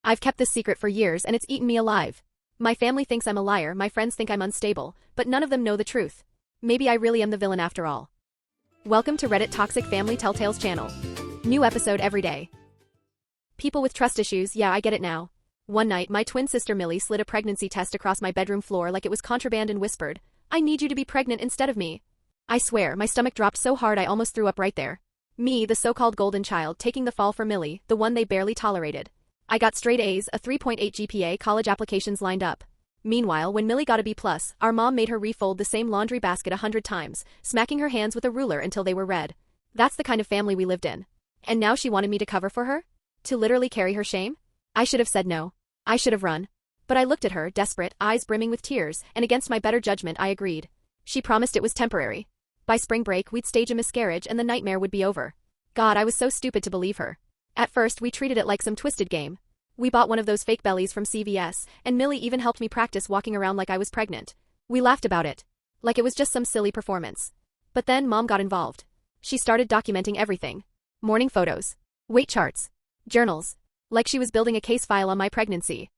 I've kept this secret for years and it's eaten me alive. My family thinks I'm a liar, my friends think I'm unstable, but none of them know the truth. Maybe I really am the villain after all. Welcome to Reddit Toxic Family Telltales channel. New episode every day. People with trust issues, yeah, I get it now. One night, my twin sister Millie slid a pregnancy test across my bedroom floor like it was contraband and whispered, "I need you to be pregnant instead of me." I swear, my stomach dropped so hard I almost threw up right there. Me, the so-called golden child, taking the fall for Millie, the one they barely tolerated. I got straight A's, a 3.8 GPA, college applications lined up. Meanwhile, when Millie got a B+, our mom made her refold the same laundry basket 100 times, smacking her hands with a ruler until they were red. That's the kind of family we lived in. And now she wanted me to cover for her? To literally carry her shame? I should have said no. I should have run. But I looked at her, desperate, eyes brimming with tears, and against my better judgment I agreed. She promised it was temporary. By spring break we'd stage a miscarriage and the nightmare would be over. God, I was so stupid to believe her. At first we treated it like some twisted game. We bought one of those fake bellies from CVS, and Millie even helped me practice walking around like I was pregnant. We laughed about it. Like it was just some silly performance. But then Mom got involved. She started documenting everything. Morning photos. Weight charts. Journals. Like she was building a case file on my pregnancy.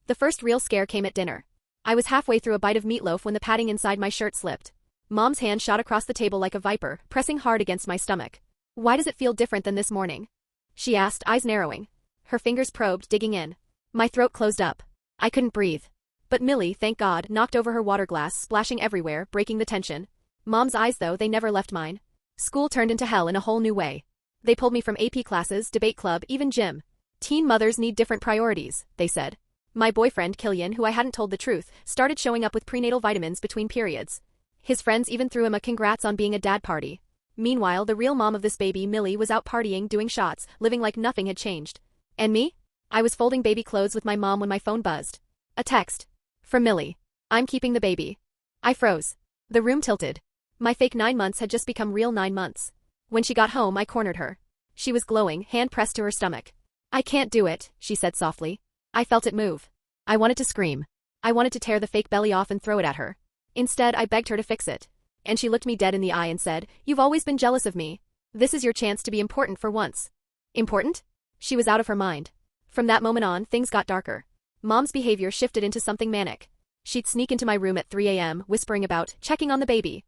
The first real scare came at dinner. I was halfway through a bite of meatloaf when the padding inside my shirt slipped. Mom's hand shot across the table like a viper, pressing hard against my stomach. "Why does it feel different than this morning?" she asked, eyes narrowing. Her fingers probed, digging in. My throat closed up. I couldn't breathe. But Millie, thank God, knocked over her water glass, splashing everywhere, breaking the tension. Mom's eyes, though, they never left mine. School turned into hell in a whole new way. They pulled me from AP classes, debate club, even gym. Teen mothers need different priorities, they said. My boyfriend, Killian, who I hadn't told the truth, started showing up with prenatal vitamins between periods. His friends even threw him a congrats on being a dad party. Meanwhile, the real mom of this baby, Millie, was out partying, doing shots, living like nothing had changed. And me? I was folding baby clothes with my mom when my phone buzzed. A text. From Millie. "I'm keeping the baby." I froze. The room tilted. My fake 9 months had just become real 9 months. When she got home, I cornered her. She was glowing, hand pressed to her stomach. "I can't do it," she said softly. I felt it move. I wanted to scream. I wanted to tear the fake belly off and throw it at her. Instead, I begged her to fix it. And she looked me dead in the eye and said, "You've always been jealous of me. This is your chance to be important for once." Important? She was out of her mind. From that moment on, things got darker. Mom's behavior shifted into something manic. She'd sneak into my room at 3 a.m., whispering about checking on the baby.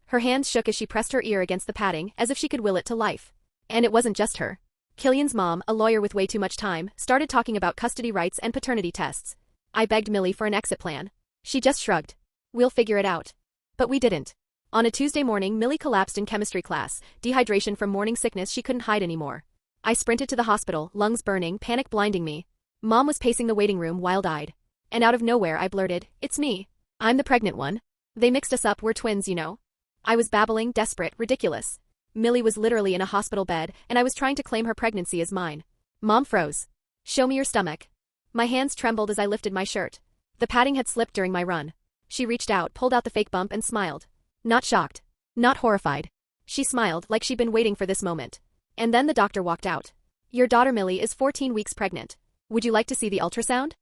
Her hands shook as she pressed her ear against the padding, as if she could will it to life. And it wasn't just her. Killian's mom, a lawyer with way too much time, started talking about custody rights and paternity tests. I begged Millie for an exit plan. She just shrugged. "We'll figure it out." But we didn't. On a Tuesday morning, Millie collapsed in chemistry class, dehydration from morning sickness she couldn't hide anymore. I sprinted to the hospital, lungs burning, panic blinding me. Mom was pacing the waiting room, wild-eyed. And out of nowhere I blurted, "It's me. I'm the pregnant one. They mixed us up, we're twins, you know." I was babbling, desperate, ridiculous. Millie was literally in a hospital bed, and I was trying to claim her pregnancy as mine. Mom froze. "Show me your stomach." My hands trembled as I lifted my shirt. The padding had slipped during my run. She reached out, pulled out the fake bump and smiled. Not shocked. Not horrified. She smiled, like she'd been waiting for this moment. And then the doctor walked out. "Your daughter Millie is 14 weeks pregnant. Would you like to see the ultrasound?"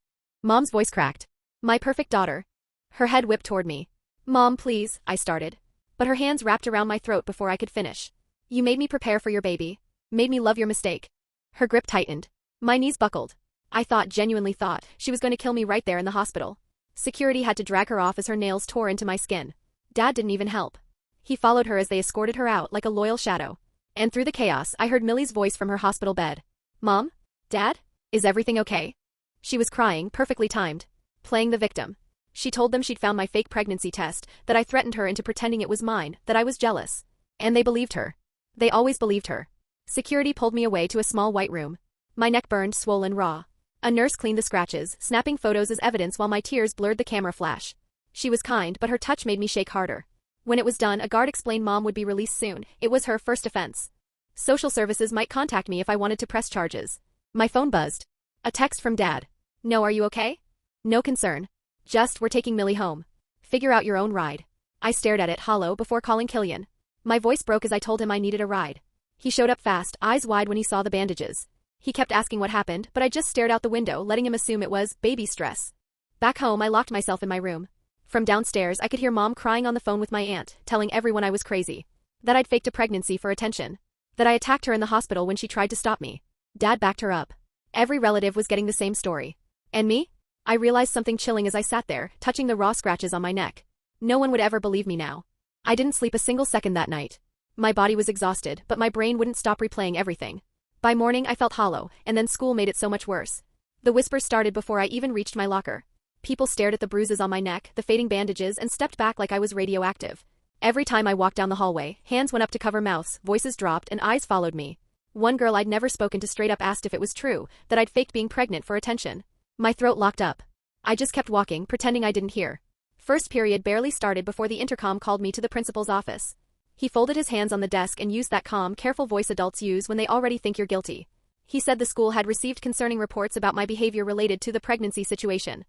Mom's voice cracked. "My perfect daughter." Her head whipped toward me. "Mom, please," I started. But her hands wrapped around my throat before I could finish. "You made me prepare for your baby. Made me love your mistake." Her grip tightened. My knees buckled. I thought, genuinely thought, she was going to kill me right there in the hospital. Security had to drag her off as her nails tore into my skin. Dad didn't even help. He followed her as they escorted her out like a loyal shadow. And through the chaos, I heard Millie's voice from her hospital bed. "Mom? Dad? Is everything okay?" She was crying, perfectly timed. Playing the victim. She told them she'd found my fake pregnancy test, that I threatened her into pretending it was mine, that I was jealous. And they believed her. They always believed her. Security pulled me away to a small white room. My neck burned, swollen, raw. A nurse cleaned the scratches, snapping photos as evidence while my tears blurred the camera flash. She was kind, but her touch made me shake harder. When it was done, a guard explained Mom would be released soon. It was her first offense. Social services might contact me if I wanted to press charges. My phone buzzed. A text from Dad. "No, are you okay?" "No concern. Just, we're taking Millie home. Figure out your own ride." I stared at it, hollow, before calling Killian. My voice broke as I told him I needed a ride. He showed up fast, eyes wide when he saw the bandages. He kept asking what happened, but I just stared out the window, letting him assume it was baby stress. Back home, I locked myself in my room. From downstairs, I could hear Mom crying on the phone with my aunt, telling everyone I was crazy. That I'd faked a pregnancy for attention. That I attacked her in the hospital when she tried to stop me. Dad backed her up. Every relative was getting the same story. And me? I realized something chilling as I sat there, touching the raw scratches on my neck. No one would ever believe me now. I didn't sleep a single second that night. My body was exhausted, but my brain wouldn't stop replaying everything. By morning I felt hollow, and then school made it so much worse. The whispers started before I even reached my locker. People stared at the bruises on my neck, the fading bandages, and stepped back like I was radioactive. Every time I walked down the hallway, hands went up to cover mouths, voices dropped, and eyes followed me. One girl I'd never spoken to straight up asked if it was true, that I'd faked being pregnant for attention. My throat locked up. I just kept walking, pretending I didn't hear. First period barely started before the intercom called me to the principal's office. He folded his hands on the desk and used that calm, careful voice adults use when they already think you're guilty. He said the school had received concerning reports about my behavior related to the pregnancy situation.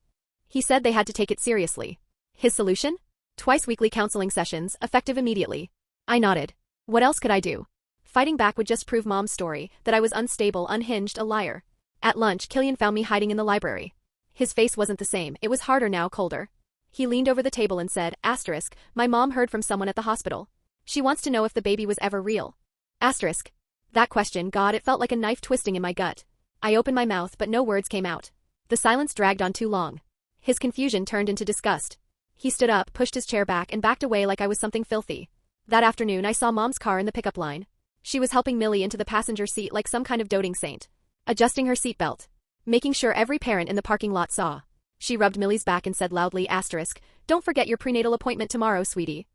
He said they had to take it seriously. His solution? Twice weekly counseling sessions, effective immediately. I nodded. What else could I do? Fighting back would just prove Mom's story, that I was unstable, unhinged, a liar. At lunch, Killian found me hiding in the library. His face wasn't the same, it was harder now, colder. He leaned over the table and said, asterisk, my mom heard from someone at the hospital. She wants to know if the baby was ever real. Asterisk. That question, God, it felt like a knife twisting in my gut. I opened my mouth but no words came out. The silence dragged on too long. His confusion turned into disgust. He stood up, pushed his chair back and backed away like I was something filthy. That afternoon I saw Mom's car in the pickup line. She was helping Millie into the passenger seat like some kind of doting saint. Adjusting her seatbelt. Making sure every parent in the parking lot saw. She rubbed Millie's back and said loudly, asterisk, don't forget your prenatal appointment tomorrow, sweetie.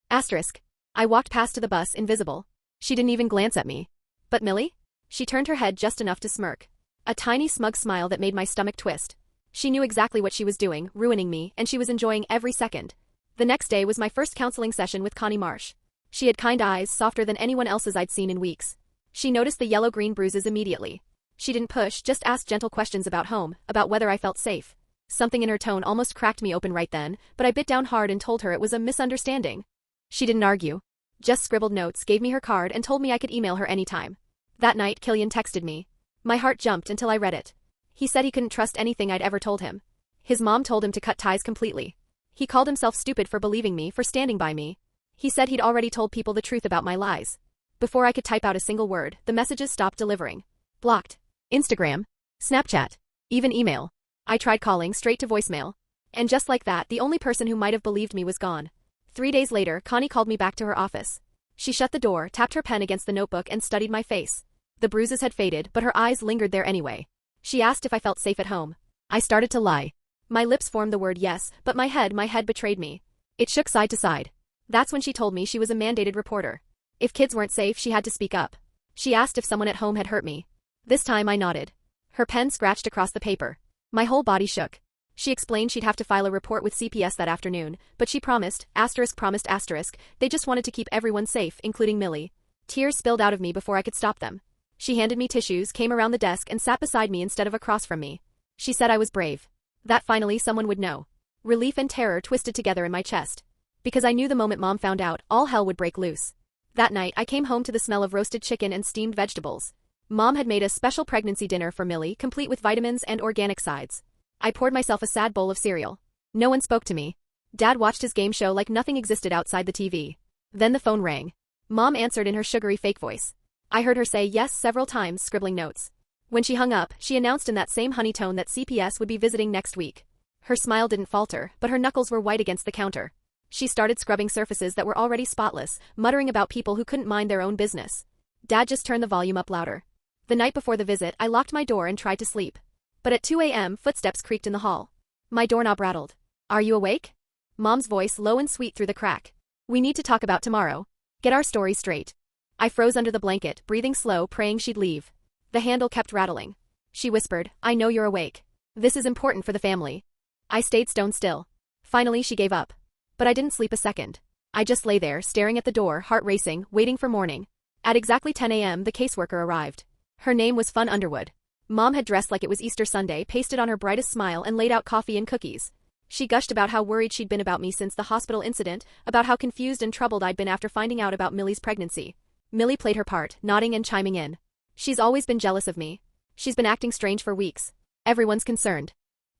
Asterisk. I walked past to the bus, invisible. She didn't even glance at me. But Millie? She turned her head just enough to smirk. A tiny smug smile that made my stomach twist. She knew exactly what she was doing, ruining me, and she was enjoying every second. The next day was my first counseling session with Connie Marsh. She had kind eyes, softer than anyone else's I'd seen in weeks. She noticed the yellow-green bruises immediately. She didn't push, just asked gentle questions about home, about whether I felt safe. Something in her tone almost cracked me open right then, but I bit down hard and told her it was a misunderstanding. She didn't argue. Just scribbled notes, gave me her card, and told me I could email her anytime. That night, Killian texted me. My heart jumped until I read it. He said he couldn't trust anything I'd ever told him. His mom told him to cut ties completely. He called himself stupid for believing me, for standing by me. He said he'd already told people the truth about my lies. Before I could type out a single word, the messages stopped delivering. Blocked. Instagram. Snapchat. Even email. I tried calling, straight to voicemail. And just like that, the only person who might have believed me was gone. 3 days later, Connie called me back to her office. She shut the door, tapped her pen against the notebook and studied my face. The bruises had faded, but her eyes lingered there anyway. She asked if I felt safe at home. I started to lie. My lips formed the word yes, but my head betrayed me. It shook side to side. That's when she told me she was a mandated reporter. If kids weren't safe, she had to speak up. She asked if someone at home had hurt me. This time I nodded. Her pen scratched across the paper. My whole body shook. She explained she'd have to file a report with CPS that afternoon, but she promised, asterisk, they just wanted to keep everyone safe, including Millie. Tears spilled out of me before I could stop them. She handed me tissues, came around the desk and sat beside me instead of across from me. She said I was brave. That finally someone would know. Relief and terror twisted together in my chest. Because I knew the moment Mom found out, all hell would break loose. That night, I came home to the smell of roasted chicken and steamed vegetables. Mom had made a special pregnancy dinner for Millie, complete with vitamins and organic sides. I poured myself a sad bowl of cereal. No one spoke to me. Dad watched his game show like nothing existed outside the TV. Then the phone rang. Mom answered in her sugary fake voice. I heard her say yes several times, scribbling notes. When she hung up, she announced in that same honey tone that CPS would be visiting next week. Her smile didn't falter, but her knuckles were white against the counter. She started scrubbing surfaces that were already spotless, muttering about people who couldn't mind their own business. Dad just turned the volume up louder. The night before the visit, I locked my door and tried to sleep. But at 2 a.m., footsteps creaked in the hall. My doorknob rattled. Are you awake? Mom's voice low and sweet through the crack. We need to talk about tomorrow. Get our story straight. I froze under the blanket, breathing slow, praying she'd leave. The handle kept rattling. She whispered, I know you're awake. This is important for the family. I stayed stone still. Finally, she gave up. But I didn't sleep a second. I just lay there, staring at the door, heart racing, waiting for morning. At exactly 10 a.m., the caseworker arrived. Her name was Fun Underwood. Mom had dressed like it was Easter Sunday, pasted on her brightest smile and laid out coffee and cookies. She gushed about how worried she'd been about me since the hospital incident, about how confused and troubled I'd been after finding out about Millie's pregnancy. Millie played her part, nodding and chiming in. She's always been jealous of me. She's been acting strange for weeks. Everyone's concerned.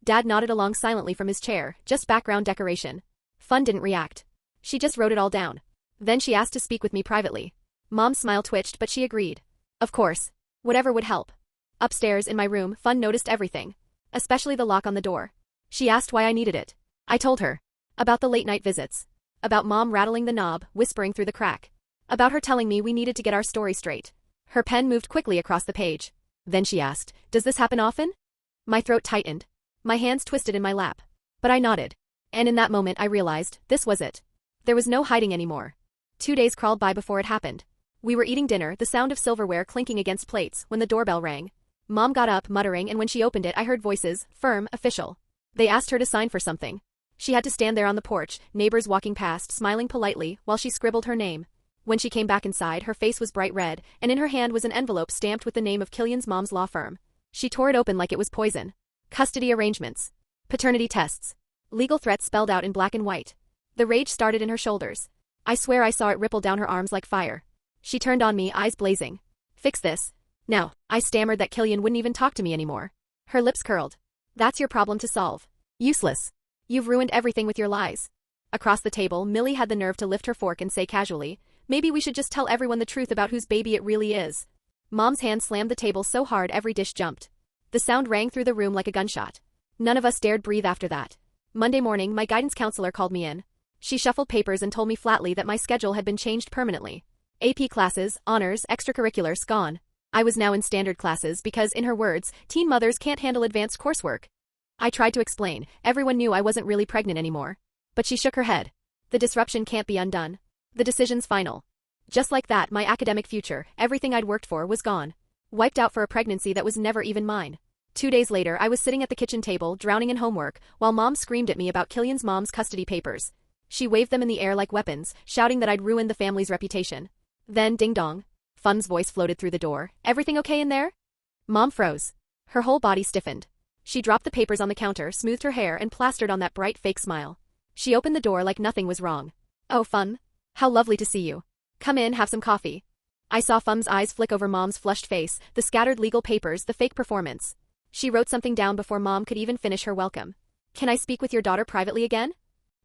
Dad nodded along silently from his chair, just background decoration. Fun didn't react. She just wrote it all down. Then she asked to speak with me privately. Mom's smile twitched, but she agreed. Of course. Whatever would help. Upstairs in my room, Fun noticed everything. Especially the lock on the door. She asked why I needed it. I told her. About the late-night visits. About Mom rattling the knob, whispering through the crack. About her telling me we needed to get our story straight. Her pen moved quickly across the page. Then she asked, "Does this happen often?" My throat tightened. My hands twisted in my lap. But I nodded. And in that moment I realized, this was it. There was no hiding anymore. 2 days crawled by before it happened. We were eating dinner, the sound of silverware clinking against plates, when the doorbell rang. Mom got up, muttering, and when she opened it I heard voices, firm, official. They asked her to sign for something. She had to stand there on the porch, neighbors walking past, smiling politely, while she scribbled her name. When she came back inside, her face was bright red, and in her hand was an envelope stamped with the name of Killian's mom's law firm. She tore it open like it was poison. Custody arrangements. Paternity tests. Legal threats spelled out in black and white. The rage started in her shoulders. I swear I saw it ripple down her arms like fire. She turned on me, eyes blazing. "Fix this. Now." I stammered that Killian wouldn't even talk to me anymore. Her lips curled. "That's your problem to solve. Useless. You've ruined everything with your lies." Across the table, Millie had the nerve to lift her fork and say casually, "Maybe we should just tell everyone the truth about whose baby it really is." Mom's hand slammed the table so hard every dish jumped. The sound rang through the room like a gunshot. None of us dared breathe after that. Monday morning, my guidance counselor called me in. She shuffled papers and told me flatly that my schedule had been changed permanently. AP classes, honors, extracurriculars, gone. I was now in standard classes because, in her words, teen mothers can't handle advanced coursework. I tried to explain. Everyone knew I wasn't really pregnant anymore. But she shook her head. The disruption can't be undone. The decision's final. Just like that, my academic future, everything I'd worked for, was gone. Wiped out for a pregnancy that was never even mine. 2 days later, I was sitting at the kitchen table, drowning in homework, while Mom screamed at me about Killian's mom's custody papers. She waved them in the air like weapons, shouting that I'd ruined the family's reputation. Then, ding-dong. Fun's voice floated through the door. "Everything okay in there?" Mom froze. Her whole body stiffened. She dropped the papers on the counter, smoothed her hair, and plastered on that bright fake smile. She opened the door like nothing was wrong. "Oh, Fun. How lovely to see you. Come in, have some coffee." I saw Fun's eyes flick over Mom's flushed face, the scattered legal papers, the fake performance. She wrote something down before Mom could even finish her welcome. "Can I speak with your daughter privately again?"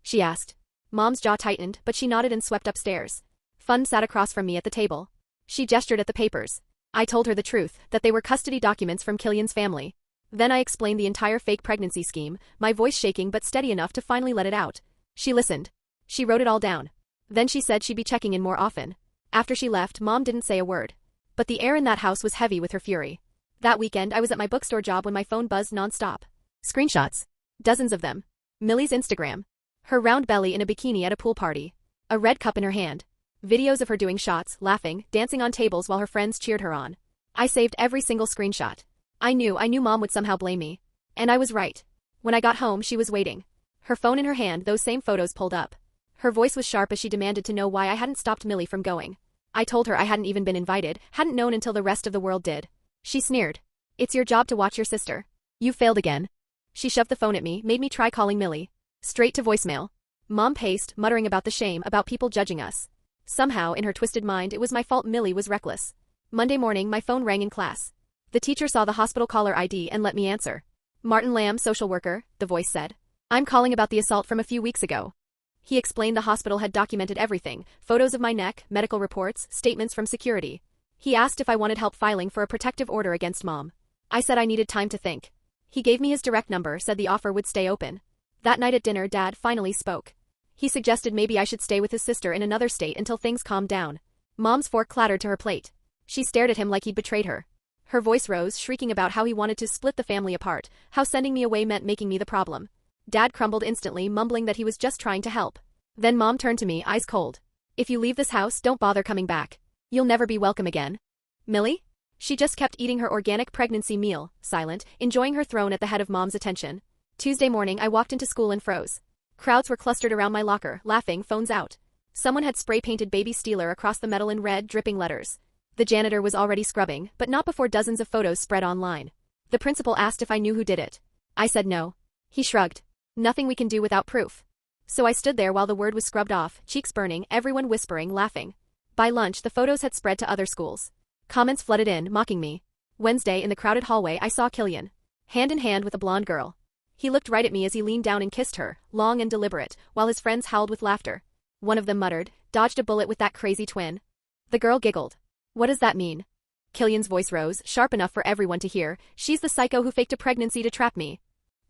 she asked. Mom's jaw tightened, but she nodded and swept upstairs. Fun sat across from me at the table. She gestured at the papers. I told her the truth, that they were custody documents from Killian's family. Then I explained the entire fake pregnancy scheme, my voice shaking but steady enough to finally let it out. She listened. She wrote it all down. Then she said she'd be checking in more often. After she left, Mom didn't say a word. But the air in that house was heavy with her fury. That weekend, I was at my bookstore job when my phone buzzed nonstop. Screenshots. Dozens of them. Millie's Instagram. Her round belly in a bikini at a pool party. A red cup in her hand. Videos of her doing shots, laughing, dancing on tables while her friends cheered her on. I saved every single screenshot. I knew Mom would somehow blame me. And I was right. When I got home, she was waiting. Her phone in her hand, those same photos pulled up. Her voice was sharp as she demanded to know why I hadn't stopped Millie from going. I told her I hadn't even been invited, hadn't known until the rest of the world did. She sneered. "It's your job to watch your sister. You failed again." She shoved the phone at me, made me try calling Millie. Straight to voicemail. Mom paced, muttering about the shame, about people judging us. Somehow, in her twisted mind, it was my fault Millie was reckless. Monday morning, my phone rang in class. The teacher saw the hospital caller ID and let me answer. "Martin Lamb, social worker," the voice said. "I'm calling about the assault from a few weeks ago." He explained the hospital had documented everything, photos of my neck, medical reports, statements from security. He asked if I wanted help filing for a protective order against Mom. I said I needed time to think. He gave me his direct number, said the offer would stay open. That night at dinner, Dad finally spoke. He suggested maybe I should stay with his sister in another state until things calmed down. Mom's fork clattered to her plate. She stared at him like he'd betrayed her. Her voice rose, shrieking about how he wanted to split the family apart, how sending me away meant making me the problem. Dad crumbled instantly, mumbling that he was just trying to help. Then Mom turned to me, eyes cold. "If you leave this house, don't bother coming back. You'll never be welcome again." Millie? She just kept eating her organic pregnancy meal, silent, enjoying her throne at the head of Mom's attention. Tuesday morning, I walked into school and froze. Crowds were clustered around my locker, laughing, phones out. Someone had spray-painted Baby Steeler across the metal in red, dripping letters. The janitor was already scrubbing, but not before dozens of photos spread online. The principal asked if I knew who did it. I said no. He shrugged. "Nothing we can do without proof." So I stood there while the word was scrubbed off, cheeks burning, everyone whispering, laughing. By lunch, the photos had spread to other schools. Comments flooded in, mocking me. Wednesday, in the crowded hallway, I saw Killian. Hand in hand with a blonde girl. He looked right at me as he leaned down and kissed her, long and deliberate, while his friends howled with laughter. One of them muttered, "Dodged a bullet with that crazy twin." The girl giggled. "What does that mean?" Killian's voice rose, sharp enough for everyone to hear. She's the psycho who faked a pregnancy to trap me.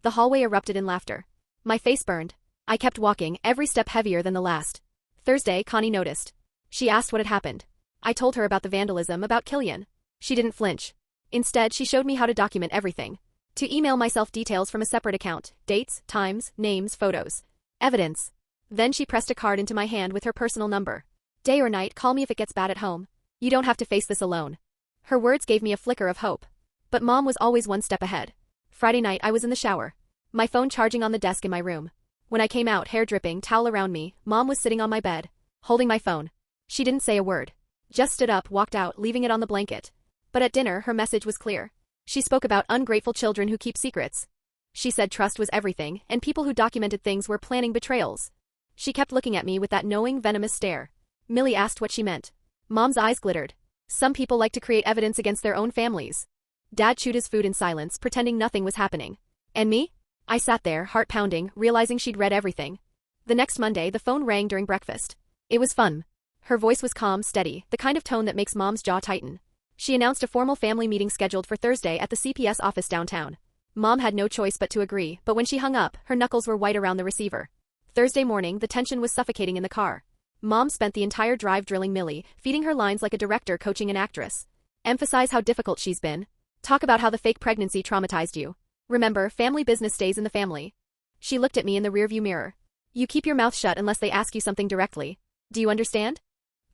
The hallway erupted in laughter. My face burned. I kept walking, every step heavier than the last. Thursday, Connie noticed. She asked what had happened. I told her about the vandalism, about Killian. She didn't flinch. Instead, she showed me how to document everything. To email myself details from a separate account, dates, times, names, photos. Evidence. Then she pressed a card into my hand with her personal number. Day or night, call me if it gets bad at home. You don't have to face this alone. Her words gave me a flicker of hope. But Mom was always one step ahead. Friday night, I was in the shower. My phone charging on the desk in my room. When I came out, hair dripping, towel around me, Mom was sitting on my bed, holding my phone. She didn't say a word. Just stood up, walked out, leaving it on the blanket. But at dinner, her message was clear. She spoke about ungrateful children who keep secrets. She said trust was everything, and people who documented things were planning betrayals. She kept looking at me with that knowing, venomous stare. Millie asked what she meant. Mom's eyes glittered. Some people like to create evidence against their own families. Dad chewed his food in silence, pretending nothing was happening. And me? I sat there, heart pounding, realizing she'd read everything. The next Monday, the phone rang during breakfast. It was fun. Her voice was calm, steady, the kind of tone that makes Mom's jaw tighten. She announced a formal family meeting scheduled for Thursday at the CPS office downtown. Mom had no choice but to agree, but when she hung up, her knuckles were white around the receiver. Thursday morning, the tension was suffocating in the car. Mom spent the entire drive drilling Millie, feeding her lines like a director coaching an actress. Emphasize how difficult she's been. Talk about how the fake pregnancy traumatized you. Remember, family business stays in the family. She looked at me in the rearview mirror. You keep your mouth shut unless they ask you something directly. Do you understand?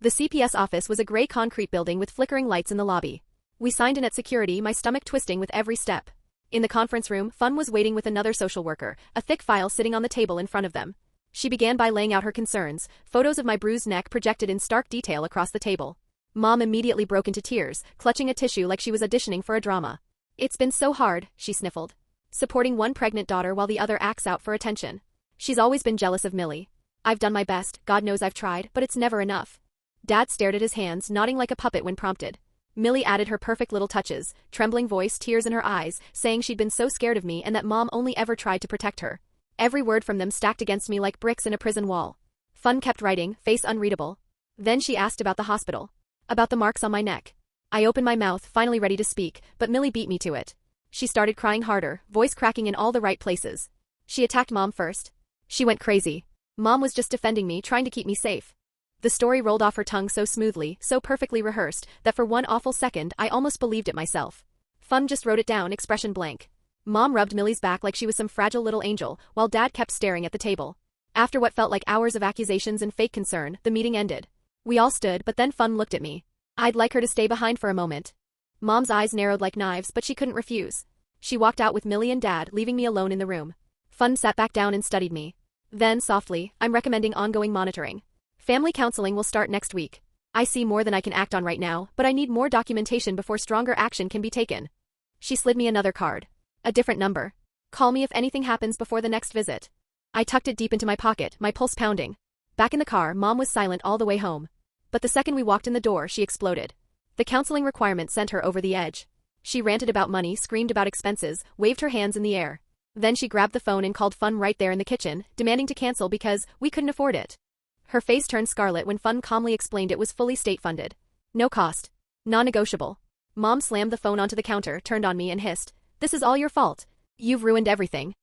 The CPS office was a gray concrete building with flickering lights in the lobby. We signed in at security, my stomach twisting with every step. In the conference room, Fun was waiting with another social worker, a thick file sitting on the table in front of them. She began by laying out her concerns, photos of my bruised neck projected in stark detail across the table. Mom immediately broke into tears, clutching a tissue like she was auditioning for a drama. It's been so hard, she sniffled. Supporting one pregnant daughter while the other acts out for attention. She's always been jealous of Millie. I've done my best, God knows I've tried, but it's never enough. Dad stared at his hands, nodding like a puppet when prompted. Millie added her perfect little touches, trembling voice, tears in her eyes, saying she'd been so scared of me and that Mom only ever tried to protect her. Every word from them stacked against me like bricks in a prison wall. Fun kept writing, face unreadable. Then she asked about the hospital. About the marks on my neck. I opened my mouth, finally ready to speak, but Millie beat me to it. She started crying harder, voice cracking in all the right places. She attacked Mom first. She went crazy. Mom was just defending me, trying to keep me safe. The story rolled off her tongue so smoothly, so perfectly rehearsed, that for one awful second I almost believed it myself. Fun just wrote it down, expression blank. Mom rubbed Millie's back like she was some fragile little angel, while Dad kept staring at the table. After what felt like hours of accusations and fake concern, the meeting ended. We all stood, but then Fun looked at me. I'd like her to stay behind for a moment. Mom's eyes narrowed like knives, but she couldn't refuse. She walked out with Millie and Dad, leaving me alone in the room. Fun sat back down and studied me. Then, softly, I'm recommending ongoing monitoring. Family counseling will start next week. I see more than I can act on right now, but I need more documentation before stronger action can be taken. She slid me another card. A different number. Call me if anything happens before the next visit. I tucked it deep into my pocket, my pulse pounding. Back in the car, Mom was silent all the way home. But the second we walked in the door, she exploded. The counseling requirement sent her over the edge. She ranted about money, screamed about expenses, waved her hands in the air. Then she grabbed the phone and called Fun right there in the kitchen, demanding to cancel because we couldn't afford it. Her face turned scarlet when Fun calmly explained it was fully state-funded. No cost. Non-negotiable. Mom slammed the phone onto the counter, turned on me and hissed, "This is all your fault. You've ruined everything."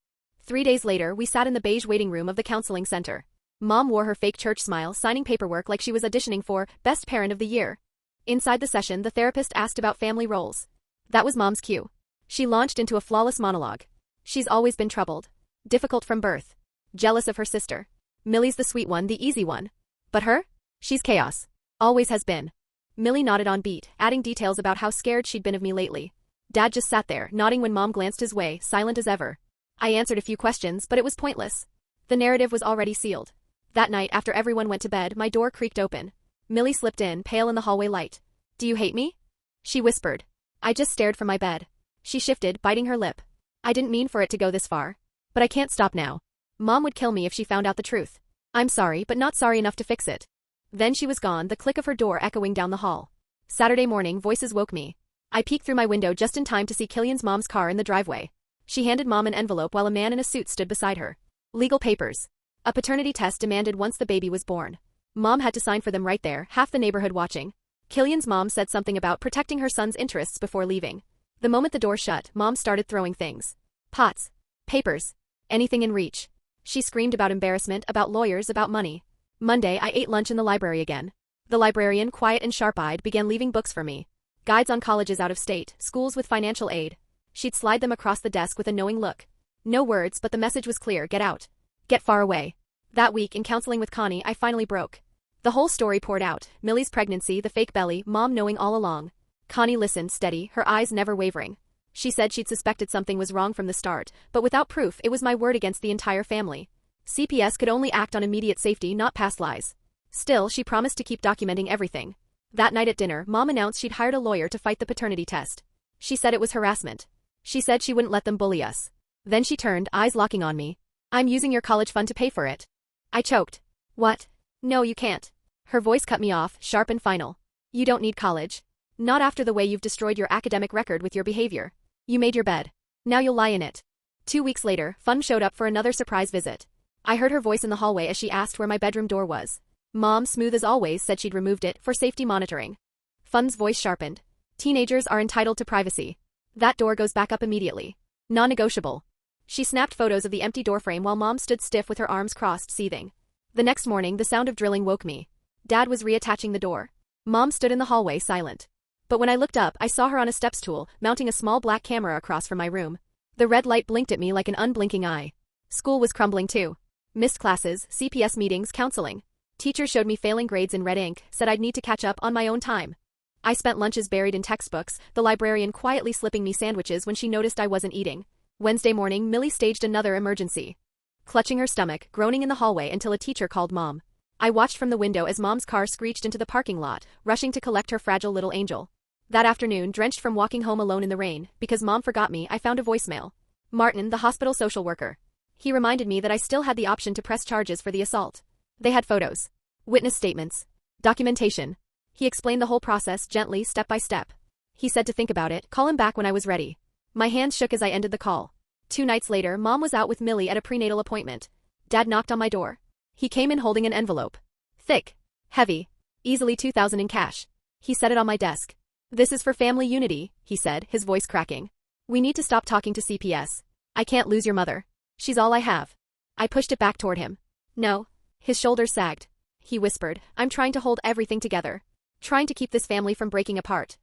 3 days later, we sat in the beige waiting room of the counseling center. Mom wore her fake church smile, signing paperwork like she was auditioning for Best Parent of the Year. Inside the session, the therapist asked about family roles. That was Mom's cue. She launched into a flawless monologue. She's always been troubled. Difficult from birth. Jealous of her sister. Millie's the sweet one, the easy one. But her? She's chaos. Always has been. Millie nodded on beat, adding details about how scared she'd been of me lately. Dad just sat there, nodding when Mom glanced his way, silent as ever. I answered a few questions, but it was pointless. The narrative was already sealed. That night, after everyone went to bed, my door creaked open. Millie slipped in, pale in the hallway light. "Do you hate me?" She whispered. I just stared from my bed. She shifted, biting her lip. I didn't mean for it to go this far. But I can't stop now. Mom would kill me if she found out the truth. I'm sorry, but not sorry enough to fix it. Then she was gone, the click of her door echoing down the hall. Saturday morning, voices woke me. I peeked through my window just in time to see Killian's mom's car in the driveway. She handed Mom an envelope while a man in a suit stood beside her. Legal papers. A paternity test demanded once the baby was born. Mom had to sign for them right there, half the neighborhood watching. Killian's mom said something about protecting her son's interests before leaving. The moment the door shut, Mom started throwing things. Pots. Papers. Anything in reach. She screamed about embarrassment, about lawyers, about money. Monday, I ate lunch in the library again. The librarian, quiet and sharp-eyed, began leaving books for me. Guides on colleges out of state, schools with financial aid. She'd slide them across the desk with a knowing look. No words, but the message was clear: get out. Get far away. That week, in counseling with Connie, I finally broke. The whole story poured out: Millie's pregnancy, the fake belly, Mom knowing all along. Connie listened, steady, her eyes never wavering. She said she'd suspected something was wrong from the start, but without proof, it was my word against the entire family. CPS could only act on immediate safety, not past lies. Still, she promised to keep documenting everything. That night at dinner, Mom announced she'd hired a lawyer to fight the paternity test. She said it was harassment. She said she wouldn't let them bully us. Then she turned, eyes locking on me. I'm using your college fund to pay for it. I choked. What? No, you can't. Her voice cut me off, sharp and final. You don't need college. Not after the way you've destroyed your academic record with your behavior. You made your bed. Now you'll lie in it. 2 weeks later, Fun showed up for another surprise visit. I heard her voice in the hallway as she asked where my bedroom door was. Mom, smooth as always, said she'd removed it for safety monitoring. Fun's voice sharpened. Teenagers are entitled to privacy. That door goes back up immediately. Non-negotiable. She snapped photos of the empty doorframe while Mom stood stiff with her arms crossed, seething. The next morning, the sound of drilling woke me. Dad was reattaching the door. Mom stood in the hallway, silent. But when I looked up, I saw her on a step stool, mounting a small black camera across from my room. The red light blinked at me like an unblinking eye. School was crumbling too. Missed classes, CPS meetings, counseling. Teachers showed me failing grades in red ink, said I'd need to catch up on my own time. I spent lunches buried in textbooks, the librarian quietly slipping me sandwiches when she noticed I wasn't eating. Wednesday morning, Millie staged another emergency. Clutching her stomach, groaning in the hallway until a teacher called Mom. I watched from the window as Mom's car screeched into the parking lot, rushing to collect her fragile little angel. That afternoon, drenched from walking home alone in the rain, because Mom forgot me, I found a voicemail. Martin, the hospital social worker. He reminded me that I still had the option to press charges for the assault. They had photos. Witness statements. Documentation. He explained the whole process gently, step by step. He said to think about it, call him back when I was ready. My hands shook as I ended the call. 2 nights later, Mom was out with Millie at a prenatal appointment. Dad knocked on my door. He came in holding an envelope. Thick. Heavy. Easily $2,000 in cash. He set it on my desk. This is for family unity, he said, his voice cracking. We need to stop talking to CPS. I can't lose your mother. She's all I have. I pushed it back toward him. No. His shoulders sagged. He whispered, I'm trying to hold everything together. Trying to keep this family from breaking apart.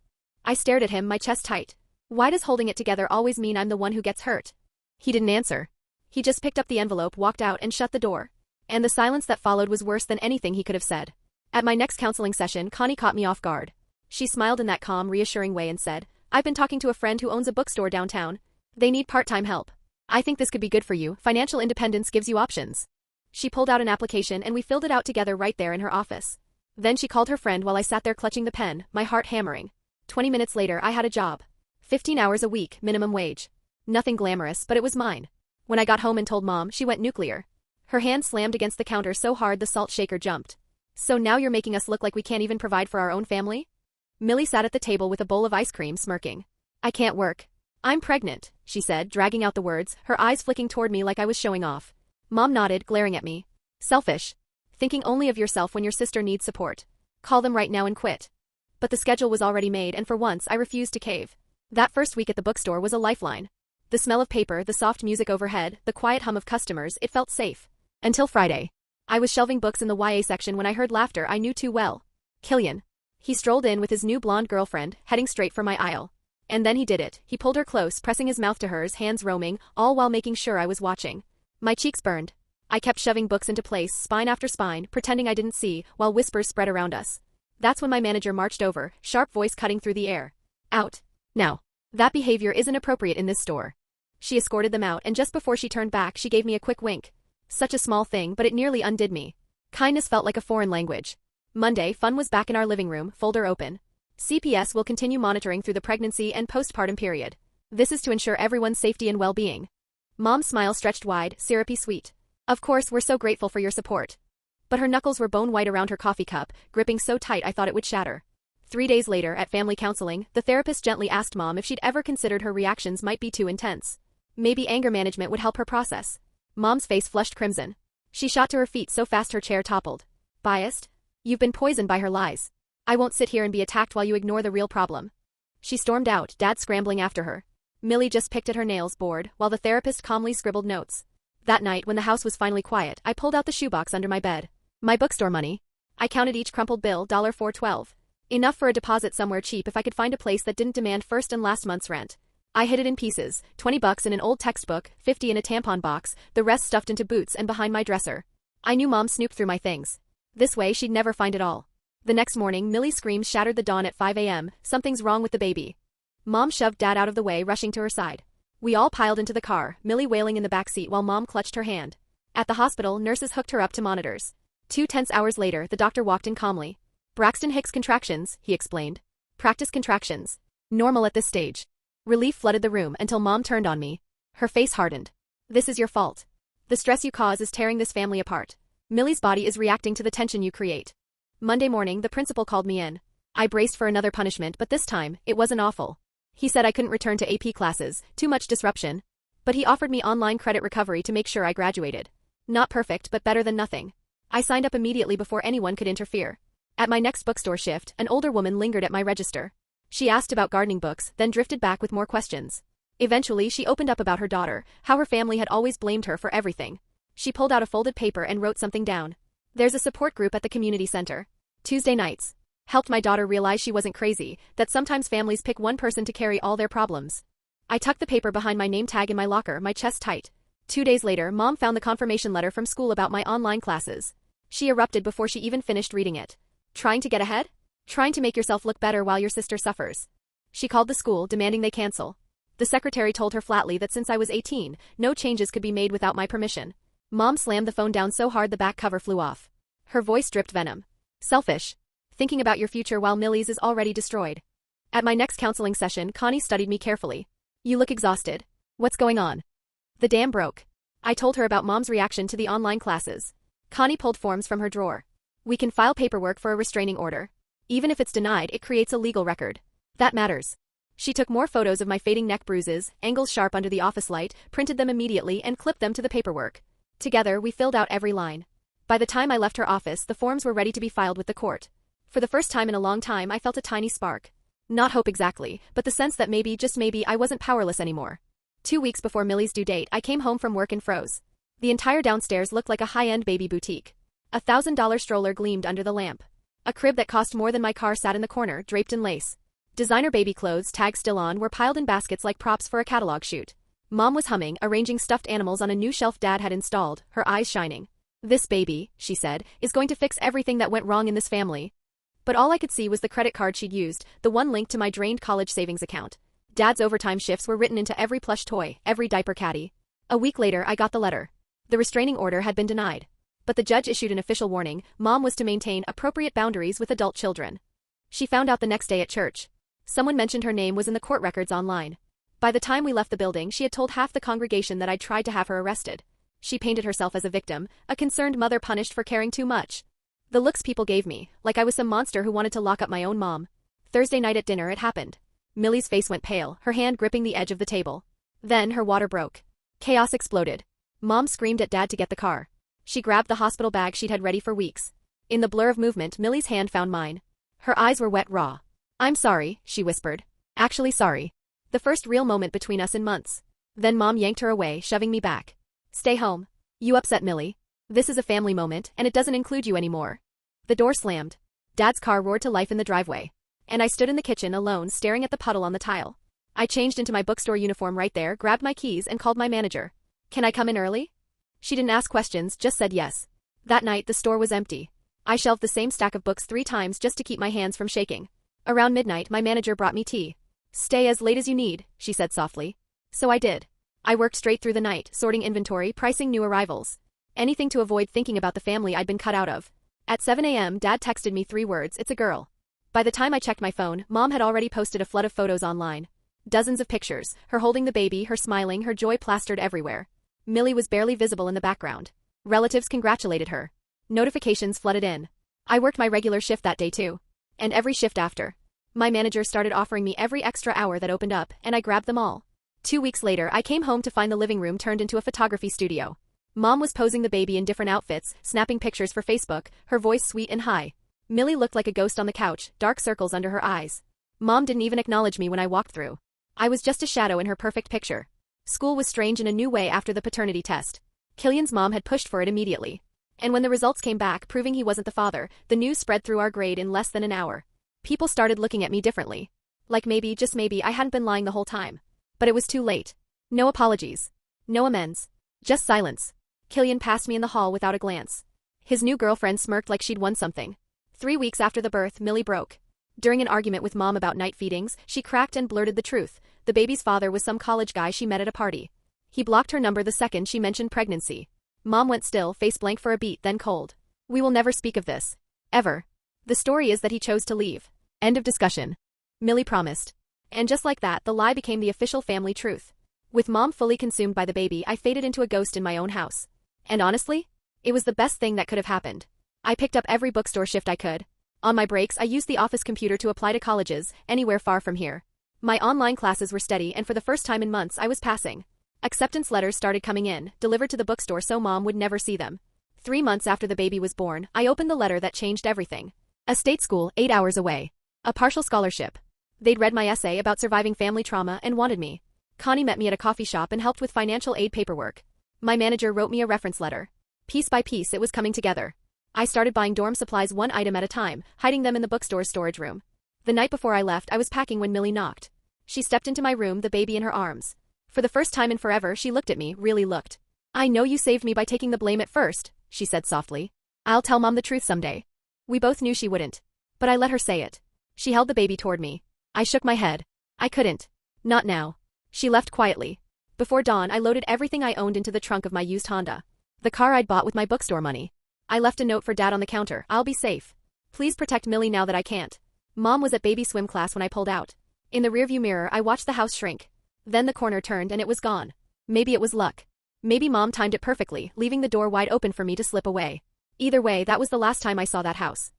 I stared at him, my chest tight. Why does holding it together always mean I'm the one who gets hurt? He didn't answer. He just picked up the envelope, walked out, and shut the door. And the silence that followed was worse than anything he could have said. At my next counseling session, Connie caught me off guard. She smiled in that calm, reassuring way and said, I've been talking to a friend who owns a bookstore downtown. They need part-time help. I think this could be good for you. Financial independence gives you options. She pulled out an application and we filled it out together right there in her office. Then she called her friend while I sat there clutching the pen, my heart hammering. 20 minutes later, I had a job. 15 hours a week, minimum wage. Nothing glamorous, but it was mine. When I got home and told Mom, she went nuclear. Her hand slammed against the counter so hard the salt shaker jumped. So now you're making us look like we can't even provide for our own family? Millie sat at the table with a bowl of ice cream, smirking. I can't work. I'm pregnant, she said, dragging out the words, her eyes flicking toward me like I was showing off. Mom nodded, glaring at me. Selfish. Thinking only of yourself when your sister needs support. Call them right now and quit. But the schedule was already made and for once I refused to cave. That first week at the bookstore was a lifeline. The smell of paper, the soft music overhead, the quiet hum of customers, it felt safe. Until Friday. I was shelving books in the YA section when I heard laughter I knew too well. Killian. He strolled in with his new blonde girlfriend, heading straight for my aisle. And then he did it. He pulled her close, pressing his mouth to hers, hands roaming, all while making sure I was watching. My cheeks burned. I kept shoving books into place, spine after spine, pretending I didn't see, while whispers spread around us. That's when my manager marched over, sharp voice cutting through the air. Out. Now. That behavior isn't appropriate in this store. She escorted them out and just before she turned back she gave me a quick wink. Such a small thing, but it nearly undid me. Kindness felt like a foreign language. Monday, Fun was back in our living room, folder open. CPS will continue monitoring through the pregnancy and postpartum period. This is to ensure everyone's safety and well-being. Mom's smile stretched wide, syrupy sweet. Of course, we're so grateful for your support. But her knuckles were bone white around her coffee cup, gripping so tight I thought it would shatter. 3 days later, at family counseling, the therapist gently asked Mom if she'd ever considered her reactions might be too intense. Maybe anger management would help her process. Mom's face flushed crimson. She shot to her feet so fast her chair toppled. Biased? You've been poisoned by her lies. I won't sit here and be attacked while you ignore the real problem. She stormed out, Dad scrambling after her. Millie just picked at her nails, bored, while the therapist calmly scribbled notes. That night, when the house was finally quiet, I pulled out the shoebox under my bed. My bookstore money. I counted each crumpled bill, $4.12. Enough for a deposit somewhere cheap if I could find a place that didn't demand first and last month's rent. I hid it in pieces, $20 in an old textbook, $50 in a tampon box, the rest stuffed into boots and behind my dresser. I knew Mom snooped through my things. This way she'd never find it all. The next morning, Millie's screams shattered the dawn at 5 a.m. Something's wrong with the baby. Mom shoved Dad out of the way, rushing to her side. We all piled into the car, Millie wailing in the back seat while Mom clutched her hand. At the hospital, nurses hooked her up to monitors. 2 tense hours later, the doctor walked in calmly. Braxton Hicks contractions, he explained. Practice contractions. Normal at this stage. Relief flooded the room until Mom turned on me. Her face hardened. This is your fault. The stress you cause is tearing this family apart. Millie's body is reacting to the tension you create. Monday morning, the principal called me in. I braced for another punishment, but this time, it wasn't awful. He said I couldn't return to AP classes, too much disruption. But he offered me online credit recovery to make sure I graduated. Not perfect, but better than nothing. I signed up immediately before anyone could interfere. At my next bookstore shift, an older woman lingered at my register. She asked about gardening books, then drifted back with more questions. Eventually, she opened up about her daughter, how her family had always blamed her for everything. She pulled out a folded paper and wrote something down. There's a support group at the community center. Tuesday nights. Helped my daughter realize she wasn't crazy, that sometimes families pick one person to carry all their problems. I tucked the paper behind my name tag in my locker, my chest tight. 2 days later, Mom found the confirmation letter from school about my online classes. She erupted before she even finished reading it. Trying to get ahead? Trying to make yourself look better while your sister suffers. She called the school, demanding they cancel. The secretary told her flatly that since I was 18, no changes could be made without my permission. Mom slammed the phone down so hard the back cover flew off. Her voice dripped venom. Selfish. Thinking about your future while Millie's is already destroyed. At my next counseling session, Connie studied me carefully. You look exhausted. What's going on? The dam broke. I told her about Mom's reaction to the online classes. Connie pulled forms from her drawer. We can file paperwork for a restraining order. Even if it's denied, it creates a legal record. That matters. She took more photos of my fading neck bruises, angles sharp under the office light, printed them immediately and clipped them to the paperwork. Together, we filled out every line. By the time I left her office, the forms were ready to be filed with the court. For the first time in a long time, I felt a tiny spark. Not hope exactly, but the sense that maybe, just maybe, I wasn't powerless anymore. 2 weeks before Millie's due date, I came home from work and froze. The entire downstairs looked like a high-end baby boutique. A $1,000 stroller gleamed under the lamp. A crib that cost more than my car sat in the corner, draped in lace. Designer baby clothes, tags still on, were piled in baskets like props for a catalog shoot. Mom was humming, arranging stuffed animals on a new shelf Dad had installed, her eyes shining. This baby, she said, is going to fix everything that went wrong in this family. But all I could see was the credit card she'd used, the one linked to my drained college savings account. Dad's overtime shifts were written into every plush toy, every diaper caddy. A week later, I got the letter. The restraining order had been denied. But the judge issued an official warning: Mom was to maintain appropriate boundaries with adult children. She found out the next day at church. Someone mentioned her name was in the court records online. By the time we left the building, she had told half the congregation that I'd tried to have her arrested. She painted herself as a victim, a concerned mother punished for caring too much. The looks people gave me, like I was some monster who wanted to lock up my own mom. Thursday night at dinner it happened. Millie's face went pale, her hand gripping the edge of the table. Then her water broke. Chaos exploded. Mom screamed at Dad to get the car. She grabbed the hospital bag she'd had ready for weeks. In the blur of movement, Millie's hand found mine. Her eyes were wet raw. I'm sorry, she whispered. Actually sorry. The first real moment between us in months. Then Mom yanked her away, shoving me back. Stay home. You upset Millie. This is a family moment, and it doesn't include you anymore. The door slammed. Dad's car roared to life in the driveway. And I stood in the kitchen alone, staring at the puddle on the tile. I changed into my bookstore uniform right there, grabbed my keys, and called my manager. Can I come in early? She didn't ask questions, just said yes. That night, the store was empty. I shelved the same stack of books 3 times just to keep my hands from shaking. Around midnight, my manager brought me tea. Stay as late as you need, she said softly. So I did. I worked straight through the night, sorting inventory, pricing new arrivals. Anything to avoid thinking about the family I'd been cut out of. At 7 a.m., Dad texted me 3 words: it's a girl. By the time I checked my phone, Mom had already posted a flood of photos online. Dozens of pictures, her holding the baby, her smiling, her joy plastered everywhere. Millie was barely visible in the background. Relatives congratulated her. Notifications flooded in. I worked my regular shift that day too. And every shift after. My manager started offering me every extra hour that opened up, and I grabbed them all. 2 weeks later, I came home to find the living room turned into a photography studio. Mom was posing the baby in different outfits, snapping pictures for Facebook, her voice sweet and high. Millie looked like a ghost on the couch, dark circles under her eyes. Mom didn't even acknowledge me when I walked through. I was just a shadow in her perfect picture. School was strange in a new way after the paternity test. Killian's mom had pushed for it immediately. And when the results came back proving he wasn't the father, the news spread through our grade in less than an hour. People started looking at me differently. Like maybe, just maybe, I hadn't been lying the whole time. But it was too late. No apologies. No amends. Just silence. Killian passed me in the hall without a glance. His new girlfriend smirked like she'd won something. 3 weeks after the birth, Millie broke. During an argument with Mom about night feedings, she cracked and blurted the truth. The baby's father was some college guy she met at a party. He blocked her number the second she mentioned pregnancy. Mom went still, face blank for a beat, then cold. We will never speak of this. Ever. The story is that he chose to leave. End of discussion. Millie promised. And just like that, the lie became the official family truth. With Mom fully consumed by the baby, I faded into a ghost in my own house. And honestly, it was the best thing that could have happened. I picked up every bookstore shift I could. On my breaks, I used the office computer to apply to colleges, anywhere far from here. My online classes were steady, and for the first time in months I was passing. Acceptance letters started coming in, delivered to the bookstore so Mom would never see them. 3 months after the baby was born, I opened the letter that changed everything. A state school, 8 hours away. A partial scholarship. They'd read my essay about surviving family trauma and wanted me. Connie met me at a coffee shop and helped with financial aid paperwork. My manager wrote me a reference letter. Piece by piece it was coming together. I started buying dorm supplies one item at a time, hiding them in the bookstore's storage room. The night before I left, I was packing when Millie knocked. She stepped into my room, the baby in her arms. For the first time in forever, she looked at me, really looked. I know you saved me by taking the blame at first, she said softly. I'll tell Mom the truth someday. We both knew she wouldn't. But I let her say it. She held the baby toward me. I shook my head. I couldn't. Not now. She left quietly. Before dawn, I loaded everything I owned into the trunk of my used Honda. The car I'd bought with my bookstore money. I left a note for Dad on the counter. I'll be safe. Please protect Millie now that I can't. Mom was at baby swim class when I pulled out. In the rearview mirror, I watched the house shrink. Then the corner turned and it was gone. Maybe it was luck. Maybe Mom timed it perfectly, leaving the door wide open for me to slip away. Either way, that was the last time I saw that house.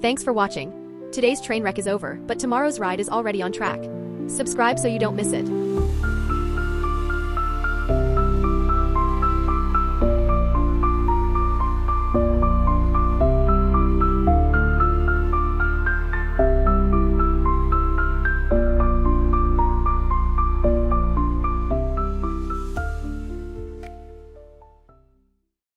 Thanks for watching. Today's train wreck is over, but tomorrow's ride is already on track. Subscribe so you don't miss it.